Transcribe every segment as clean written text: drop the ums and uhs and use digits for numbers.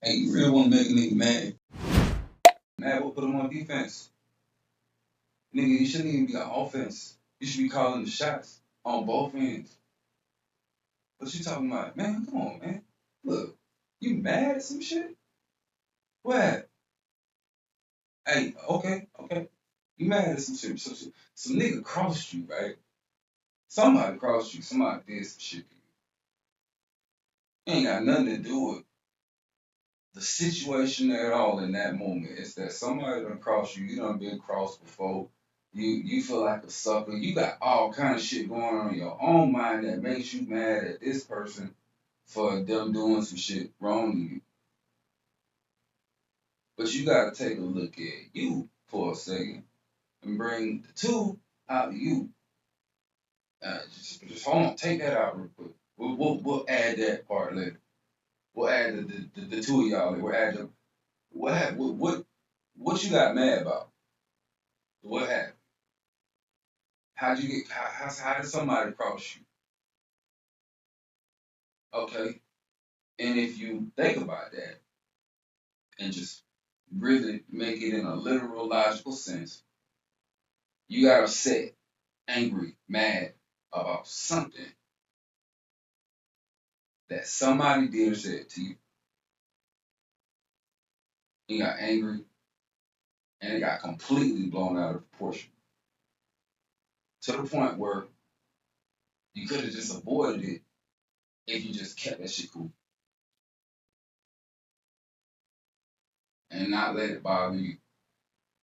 Hey, you really want to make a nigga mad? Mad will put him on defense. Nigga, you shouldn't even be on offense. You should be calling the shots on both ends. What you talking about? Man, come on, man. Look, you mad at some shit? What? Hey, okay. You mad at some shit. Some nigga crossed you, right? Somebody crossed you. Somebody did some shit to you. It ain't got nothing to do with the situation at all in that moment. It's that somebody done crossed you. You done been crossed before. You feel like a sucker. You got all kind of shit going on in your own mind that makes you mad at this person for them doing some shit wrong to you. But you gotta take a look at you for a second and bring the two out of you. Just hold on, take that out real quick. We'll add that part later. We'll add the two of y'all later. We'll add them. What you got mad about? What happened? How'd you get? How did somebody cross you? Okay, and if you think about that and just really make it in a literal, logical sense, you got upset, angry, mad about something that somebody did or said to you. You got angry, and it got completely blown out of proportion to the point where you could have just avoided it if you just kept that shit cool and not let it bother you.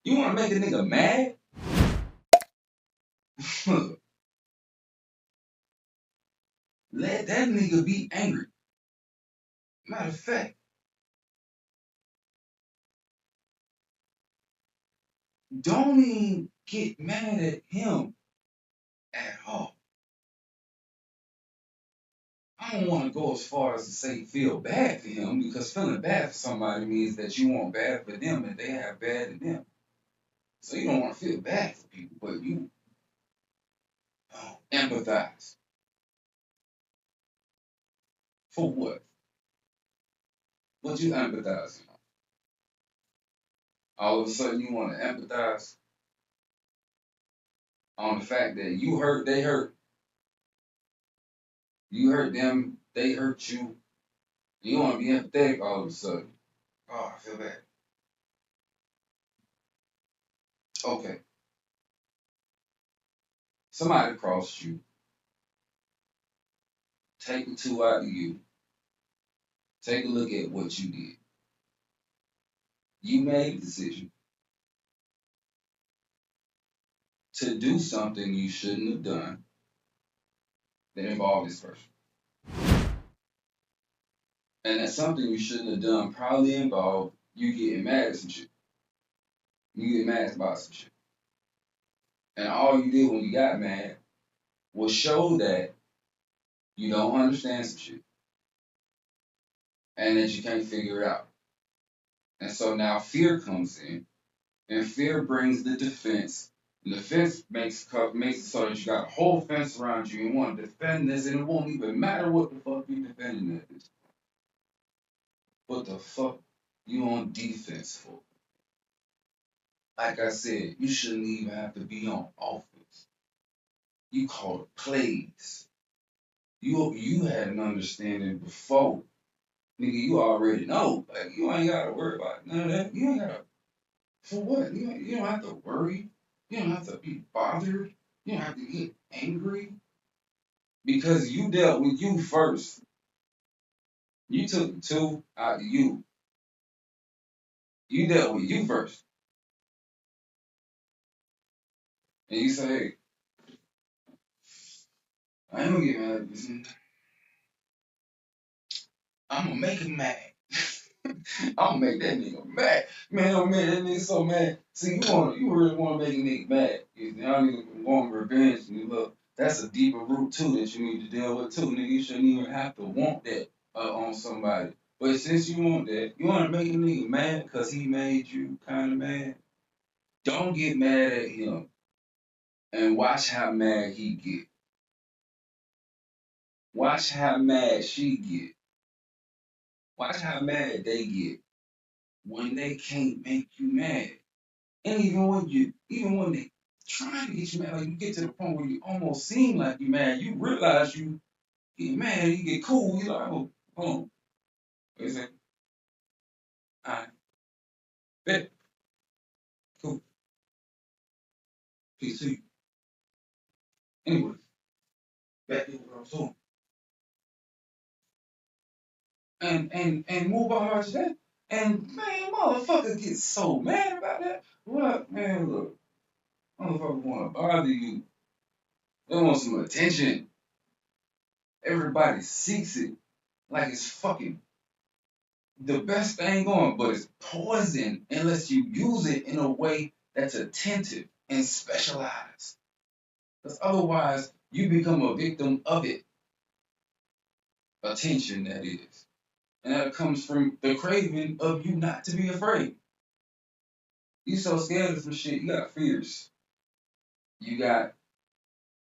You want to make a nigga mad? Let that nigga be angry. Matter of fact, don't even get mad at him at all. I don't want to go as far as to say feel bad for him because feeling bad for somebody means that you want bad for them and they have bad in them. So you don't want to feel bad for people, but you empathize. For what? What you empathizing on? All of a sudden you want to empathize on the fact that you hurt, they hurt, you hurt them, they hurt you. You want to be empathetic all of a sudden. Oh, I feel bad. Okay. Somebody crossed you. Take the two out of you. Take a look at what you did. You made a decision to do something you shouldn't have done that involved this person. And that something you shouldn't have done probably involved you getting mad at some shit. You get mad about some shit. And all you did when you got mad was show that you don't understand some shit and that you can't figure it out. And so now fear comes in, and fear brings the defense. The defense makes it so that you got a whole fence around you and want to defend this, and it won't even matter what the fuck you defending at this. What the fuck you on defense for? Like I said, you shouldn't even have to be on offense. You called plays. You had an understanding before. Nigga, you already know. Like you ain't gotta worry about none of that. You ain't gotta for what? You don't have to worry. You don't have to be bothered. You don't have to get angry. Because you dealt with you first. You took the two out of you. You dealt with you first. And you say, hey, I ain't gonna get mad at this. I'm gonna make him mad. I'm gonna make that nigga mad. Man, oh man, that nigga so mad. See, you really wanna make a nigga mad. Y'all nigga want revenge. And look, that's a deeper root too that you need to deal with too. Nigga, you shouldn't even have to want that on somebody. But since you want that, you wanna make a nigga mad because he made you kind of mad. Don't get mad at him and watch how mad he get. Watch how mad she get. Watch how mad they get when they can't make you mad. And even when they trying to get you mad, like you get to the point where you almost seem like you mad, you realize you get mad, you get cool, you like, oh, hold on. Wait a second. All right, bet, cool, peace to you. Anyway, back to what I was doing. And move on after that. And man, motherfucker gets so mad about that. What man, look, motherfucker wanna bother you. They want some attention. Everybody seeks it like it's fucking the best thing going, but it's poison unless you use it in a way that's attentive and specialized. Because otherwise, you become a victim of it. Attention, that is. And that comes from the craving of you not to be afraid. You so scared of some shit, you got fears. You got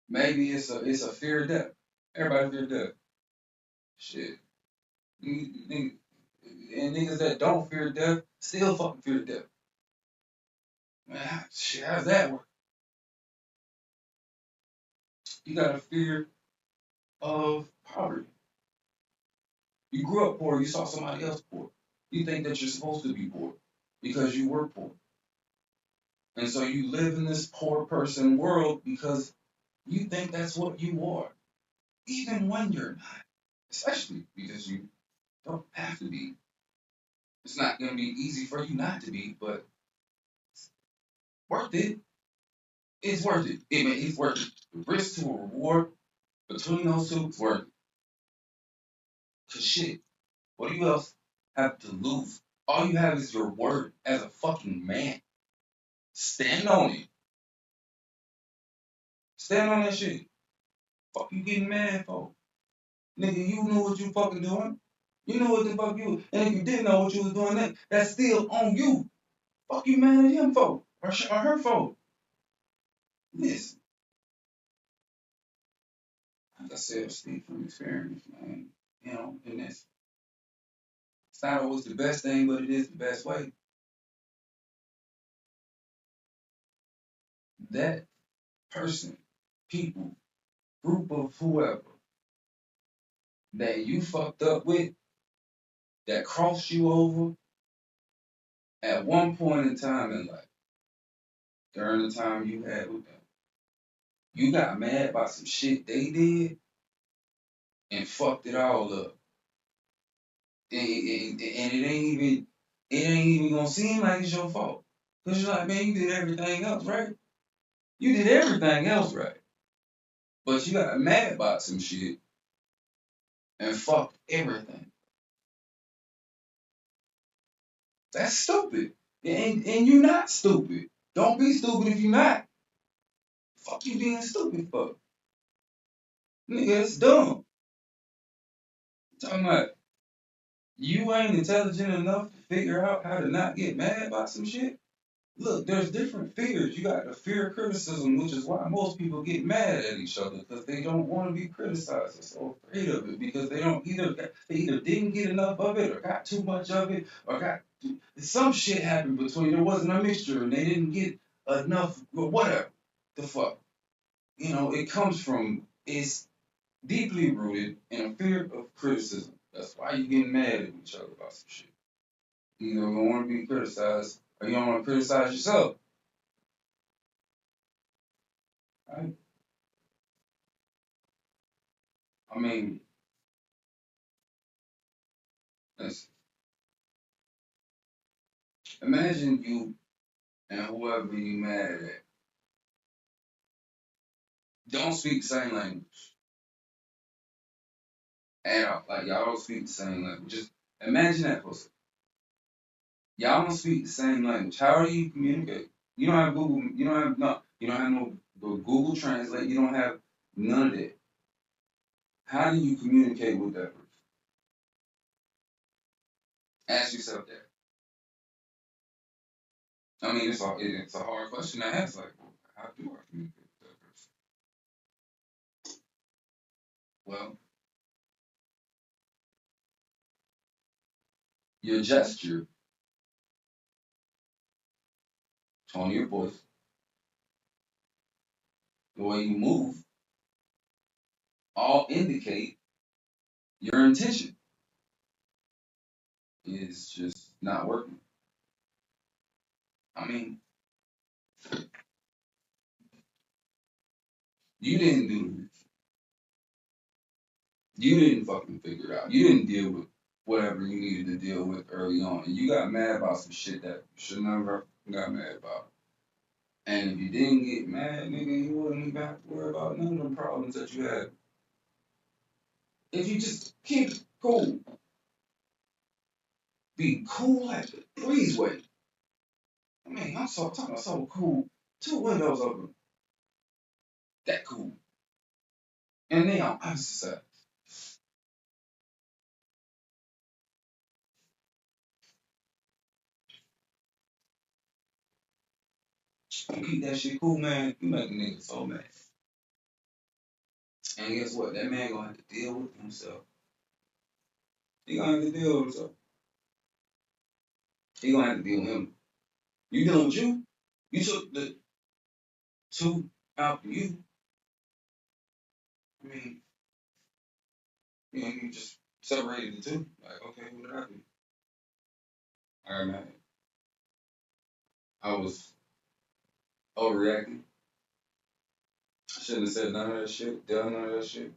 maybe it's a fear of death. Everybody fear death. Shit. And niggas that don't fear death still fucking fear death. Man, shit, how's that work? You got a fear of poverty. You grew up poor, you saw somebody else poor. You think that you're supposed to be poor because you were poor. And so you live in this poor person world because you think that's what you are, even when you're not. Especially because you don't have to be. It's not going to be easy for you not to be, but worth it. It's worth it. It's worth it. The risk to a reward between those two is worth it. Because shit, what do you else have to lose? All you have is your word as a fucking man. Stand on it. Stand on that shit. Fuck you getting mad for? Nigga, you knew what you fucking doing. You knew what the fuck you. And if you didn't know what you was doing, that's still on you. Fuck you mad at him for or her for. Listen, like I said, speak from experience, man. You know, and it's not always the best thing, but it is the best way. That person, people, group of whoever that you fucked up with, that crossed you over at one point in time in life, during the time you had with them, you got mad about some shit they did and fucked it all up. And it ain't even gonna seem like it's your fault. Cause you're like, man, you did everything else right. You did everything else right. But you got mad about some shit and fucked everything. That's stupid. And you're not stupid. Don't be stupid if you're not. Fuck you being stupid for. Nigga, it's dumb. Talking about you ain't intelligent enough to figure out how to not get mad about some shit. Look, there's different fears. You got the fear of criticism, which is why most people get mad at each other because they don't want to be criticized. They're so afraid of it because they either didn't get enough of it or got too much of it or got some shit happened between. There wasn't a mixture and they didn't get enough. Whatever the fuck, it comes from it's deeply rooted in a fear of criticism. That's why you getting mad at each other about some shit. Either you don't want to be criticized or you don't want to criticize yourself. Right? I mean, listen, imagine you and whoever you mad at don't speak the same language at all. Like y'all don't speak the same language. Just imagine that for a second. Y'all don't speak the same language. How do you communicate? You don't have Google. You don't have no. You don't have no Google Translate. You don't have none of that. How do you communicate with that person? Ask yourself that. I mean, it's a hard question to ask. Like, well, how do I communicate with that person? Well, your gesture, tone of your voice, the way you move, all indicate your intention is just not working. I mean, you didn't do it. You didn't fucking figure it out. You didn't deal with whatever you needed to deal with early on. And you got mad about some shit that you should never got mad about. And if you didn't get mad, nigga, you wouldn't even have to worry about none of the problems that you had. If you just keep cool, be cool like the breezeway. I mean, I'm so talking about so cool. Two windows open. That cool. And they on opposite sides. You keep that shit cool, man. You make a nigga so mad. And guess what? That man gonna have to deal with himself. He gonna have to deal with himself. He gonna have to deal with him. You dealing with you? You took the two out for you. I mean, you just separated the two. Like, okay, what did I do? I got mad. I was overreacting. I shouldn't have said none of that shit, done none of that shit.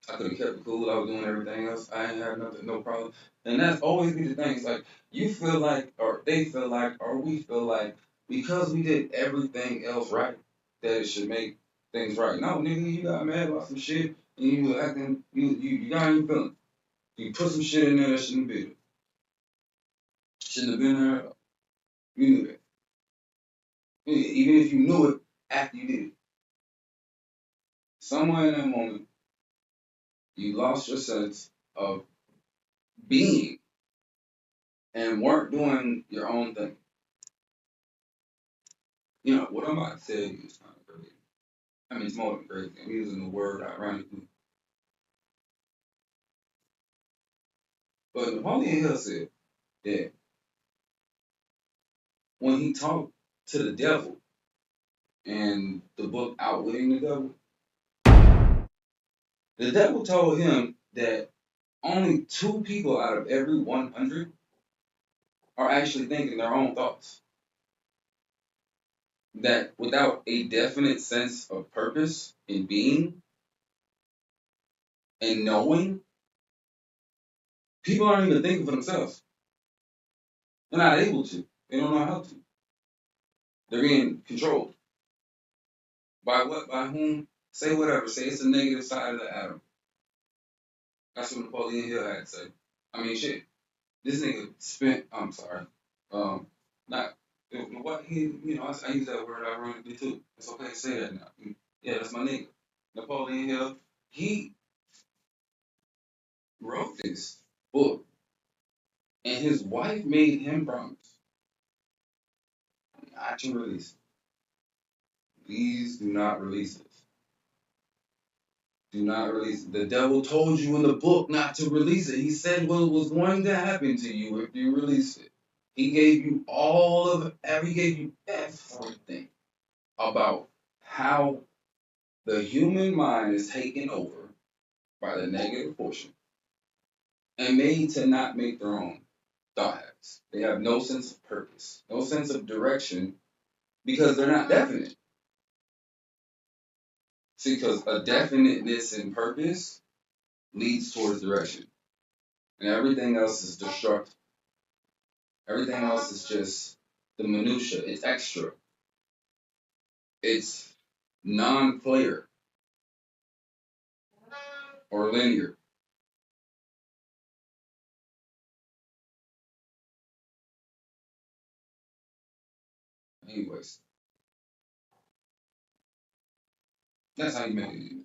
I could have kept it cool. I was doing everything else. I ain't had nothing, no problem. And that's always be the thing. It's like you feel like, or they feel like, or we feel like, because we did everything else right, that it should make things right. No, nigga, you got mad about some shit, and you were acting, you got any feelings. You put some shit in there that shouldn't be there. Shouldn't have been there at all. You knew that. Even if you knew it after you did it. Somewhere in that moment, you lost your sense of being and weren't doing your own thing. You know, what I'm about to tell you is kind of crazy. I mean, it's more than crazy. I'm using the word ironically. But Napoleon Hill said that when he talked to the devil in the book Outwitting the devil told him that only two people out of every 100 are actually thinking their own thoughts. That without a definite sense of purpose in being and knowing, people aren't even thinking for themselves. They're not able to. They don't know how to. They're being controlled. By what? By whom? Say whatever. Say it's the negative side of the atom. That's what Napoleon Hill had to say. I mean, shit. This nigga spent. I'm sorry. Um, not what he. I use that word ironically too. It's okay to say that now. Yeah, that's my nigga. Napoleon Hill. He wrote this book, and his wife made him promise not to release it. Please do not release it. Do not release it. The devil told you in the book not to release it. He said what was going to happen to you if you release it. He gave you he gave you everything about how the human mind is taken over by the negative portion and made to not make their own thought habits. They have no sense of purpose, no sense of direction because they're not definite. See, because a definiteness in purpose leads towards direction. And everything else is destructive. Everything else is just the minutia. It's extra. It's non-clear or linear. Anyways, that's how you make it.